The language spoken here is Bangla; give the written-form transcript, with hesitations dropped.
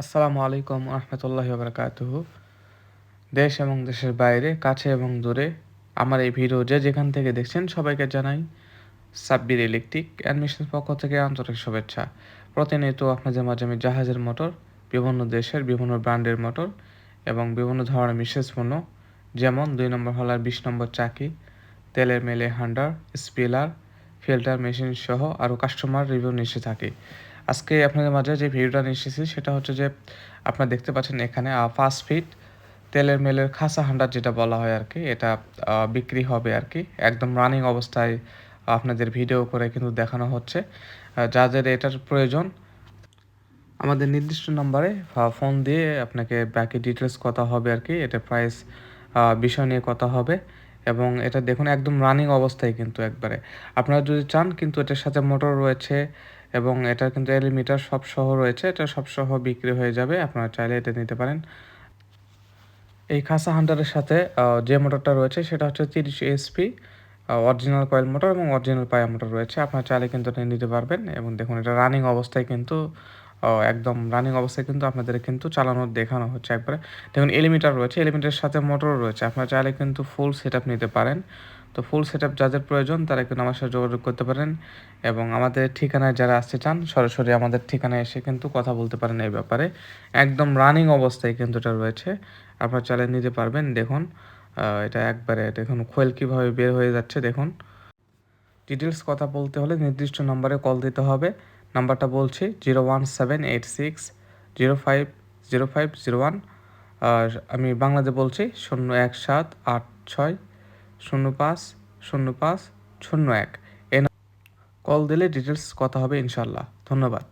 আসসালামু আলাইকুম রহমতুল্লাহি বারাকাতুহু। দেশ এবং দেশের বাইরে, কাছে এবং দূরে আমার এই ভিডিও যেখান থেকে দেখছেন সবাইকে জানাই সাব্বির ইলেকট্রিক অ্যাডমিশন পক্ষ থেকে আন্তরিক শুভেচ্ছা। প্রতিনিয়ত আপনাদের মাঝে আমি জাহাজের মোটর, বিভিন্ন দেশের বিভিন্ন ব্র্যান্ডের মোটর এবং বিভিন্ন ধরনের বিশেষ পণ্য, যেমন 2 নম্বর হলার 20 নম্বর চাকি, তেলের মেলে হান্ডার, স্পিলার, ফিল্টার মেশিন সহ আরও কাস্টমার রিভিউ নিয়ে এসে থাকি। আজকে আপনাদের মাঝে যে ভিডিওটা নিয়ে এসেছি সেটা হচ্ছে যে আপনারা দেখতে পাচ্ছেন এখানে 5 ফিট তেলের মেলের খাসা হান্ডার যেটা বলা হয় আর কি, এটা বিক্রি হবে আর কি। একদম রানিং অবস্থায় আপনাদের ভিডিও করে কিন্তু দেখানো হচ্ছে। যাদের এটার প্রয়োজন আমাদের নির্দিষ্ট নম্বরে ফোন দিয়ে আপনাকে বাকি ডিটেলস কথা হবে আর কি। এটা প্রাইস বিষয় নিয়ে কথা হবে এবং এটা দেখুন একদম রানিং অবস্থায় কিন্তু একবারে। আপনারা যদি চান কিন্তু এটার সাথে মোটর রয়েছে এবং এটার কিন্তু এলিমিটার সব সহ রয়েছে, এটা সব সহ বিক্রি হয়ে যাবে। আপনারা চাইলে এটা নিতে পারেন। এই খাসা হান্টারের সাথে যে মোটরটা রয়েছে সেটা হচ্ছে 30 HP অরিজিনাল কয়েল মোটর এবং অরিজিনাল পায়া মোটর রয়েছে। আপনারা চাইলে কিন্তু এটা নিতে পারবেন এবং দেখুন এটা রানিং অবস্থায় কিন্তু একদম রানিং অবস্থায় কিন্তু আপনাদের কিন্তু চালানো দেখানো হচ্ছে একবারে। দেখুন এলিমিটার রয়েছে, এলিমিটারের সাথে মোটর রয়েছে। আপনারা চাইলে কিন্তু ফুল সেটআপ নিতে পারেন। তো ফুল সেটআপ যাদের প্রয়োজন তারা কিন্তু আমার সাথে যোগাযোগ করতে পারেন এবং আমাদের ঠিকানায় যারা আসতে চান সরাসরি আমাদের ঠিকানায় এসে কিন্তু কথা বলতে পারেন এই ব্যাপারে। একদম রানিং অবস্থায় কিন্তু এটা রয়েছে, আপনারা চাইলে নিতে পারবেন। দেখুন এটা একবারে দেখুন কোয়েল কীভাবে বের হয়ে যাচ্ছে দেখুন। ডিটেলস কথা বলতে হলে নির্দিষ্ট নম্বরে কল দিতে হবে। নাম্বারটা বলছি 01786050501। আর আমি বাংলাতে বলছি 01786050501। কল দিলে ডিটেলস কথা হবে ইনশাল্লাহ। ধন্যবাদ।